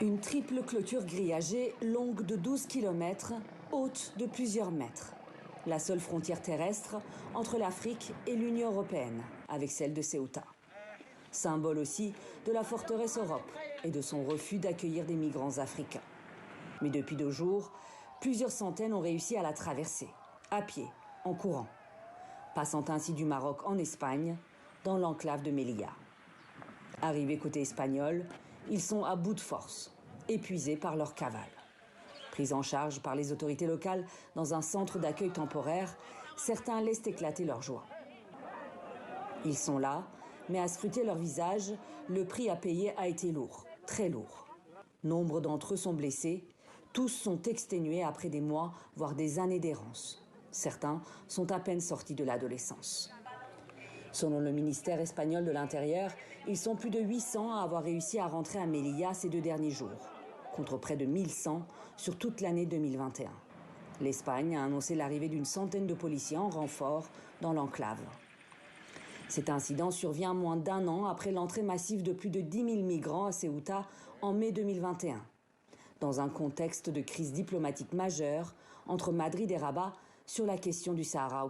Une triple clôture grillagée, longue de 12 km, haute de plusieurs mètres. La seule frontière terrestre entre l'Afrique et l'Union européenne, avec celle de Ceuta. Symbole aussi de la forteresse Europe et de son refus d'accueillir des migrants africains. Mais depuis 2 jours, plusieurs centaines ont réussi à la traverser, à pied, en courant, passant ainsi du Maroc en Espagne, dans l'enclave de Melilla. Arrivés côté espagnol, ils sont à bout de force, épuisés par leur cavale. Pris en charge par les autorités locales dans un centre d'accueil temporaire, certains laissent éclater leur joie. Ils sont là, mais à scruter leur visage, le prix à payer a été lourd, très lourd. Nombre d'entre eux sont blessés, tous sont exténués après des mois, voire des années d'errance. Certains sont à peine sortis de l'adolescence. Selon le ministère espagnol de l'Intérieur, ils sont plus de 800 à avoir réussi à rentrer à Melilla ces 2 derniers jours, contre près de 1100 sur toute l'année 2021. L'Espagne a annoncé l'arrivée d'une centaine de policiers en renfort dans l'enclave. Cet incident survient moins d'1 an après l'entrée massive de plus de 10 000 migrants à Ceuta en mai 2021, dans un contexte de crise diplomatique majeure entre Madrid et Rabat sur la question du Sahara